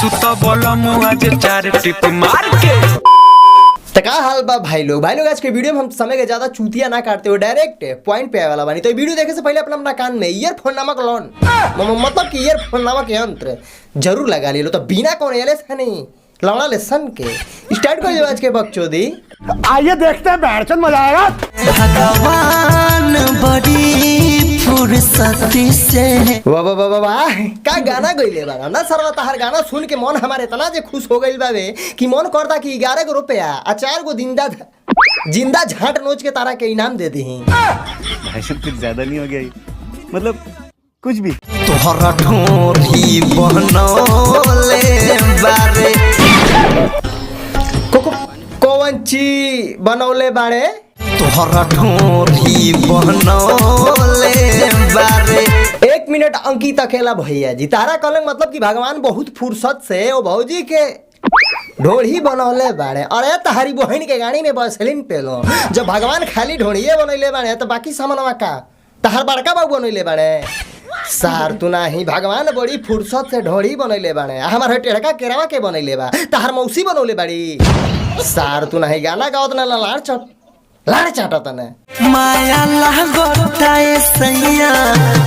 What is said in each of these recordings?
सुता बोला मुँह आज चार टिप मार के। तो क्या हाल बा भाई लोग आज के वीडियो में हम समय के ज्यादा चूतिया ना काटते हो, डायरेक्ट पॉइंट पे आए वाला बानी। तो वीडियो देखे से पहले अपना कान में ईयरफोन नामक लॉन मतलब कि ईयरफोन नामक यंत्र जरूर लगा लो। तो बिना कौन एले से नहीं लौड़ा लेसन के स्टार्ट कर दो आज के बकचोदी। आइए देखते हैं बैठचंद मजा आएगा। भगवान बड़ी फुर्सती से वाह वाह वाह वाह का गाना गइले बा ना सरवा। तहार गाना सुन के मन हमारे इतना जे खुश हो गइल बावे कि मन करता कि 11 रुपया आ 4 जिंदा झाट नोच के तारा के इनाम दे दी। भाई सब कुछ ज्यादा नहीं हो गया, मतलब कुछ भी। तोहरा ढोरी बनौले बारे कौन ची बनौले बाड़े? तोहरा ढोरी बनौले बारे। 1 मिनट अंकित अकेला भैया जी तारा कहले मतलब कि भगवान बहुत फुर्सत से ओ भौजी के ढोड़ी बनौले बाड़े। अरे तहारी बहन के गाड़ी में बसलिन पेलो जब भगवान खाली ढोड़िए बनैले बाड़े तो बाकी सामानवा का तहार बड़का बाबू बनैले बाड़े। सार तू नाही भगवान बड़ी फुर्सत से ढोड़ी बनैले बाड़े। हमार टेढ़का केरावा के बनैले बा तहार मौसी बनौले बाड़ी। सार तू नाही गाना गावत ना लाड़ चाटत ना माया लागता ए सैया।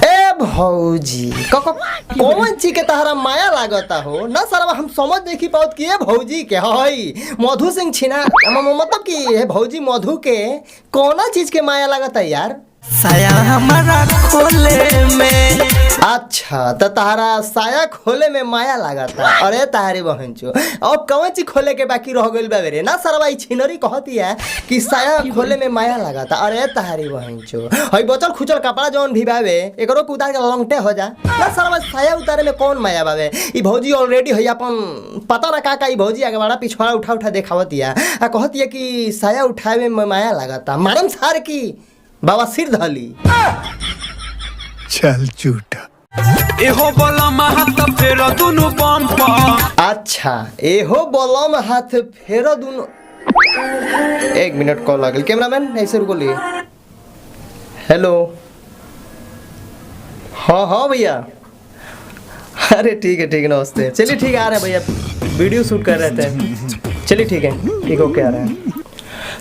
ए भौजी कौन ची के तहरा माया लागता हो ना सरवा। हम समझ देखी पाओ कि ये भौजी के हई मधु सिंह छिना मतलब कि ये भौजी मधु के कौना चीज के माया लागता यार। साया हमारा खोले में। अच्छा तो तहरा साया खोले में माया लागता। अरे तहारी बहन चो अब कौन चीज खोले के बाकी रह गइल बा रे ना सरवा। छिनरी कहती है कि साया खोले में माया लागता। अरे तहारी बहन चो हई बचल खुचल कपड़ा जौन भी बावे एकरो के उतार के लंगटे हो जा ना सरवा। साया उतारे में कौन माया बावे। ई भौजी ऑलरेडी हई अपन पता ना का ई भौजी आगे बड़ा पिछवाड़ा उठा देखवतिया आ कहतिया कि साया उठावे में माया लागता। मारम सार की बाबा सिर धली चल झूठा। एहो बोला महत फेर दुनु बम पर। अच्छा एहो बलम हाथ फेरो दुनो। 1 मिनट कॉल आ गई कैमरामैन ऐसे रुको लिए। हेलो हाँ भैया। अरे ठीक है नमस्ते। चलिए ठीक है आ रहे हैं भैया वीडियो शूट कर रहे थे। चलिए ठीक है ओके आ रहे हैं।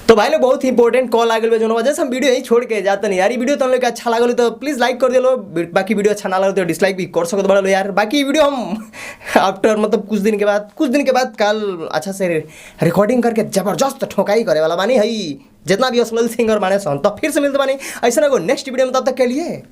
तो भाई लोग बहुत ही इंपॉर्टेंट कॉल आ गई जो वजह से हम वीडियो यहीं छोड़ के जाते नहीं यार। ये वीडियो तुम लोग अच्छा लगा तो प्लीज़ लाइक कर दो। बाकी वीडियो अच्छा ना लगे तो डिसलाइक भी कर सकते बड़ा लो यार। बाकी वीडियो हम आफ्टर मतलब कुछ दिन के बाद कल अच्छा से रिकॉर्डिंग करके जबरदस्त ठोकाई करे वाला बानी है जितना भी असलल सिंगर माने सन। तो फिर से मिलते बानी ऐसा ना नेक्स्ट वीडियो में। तब तक के लिए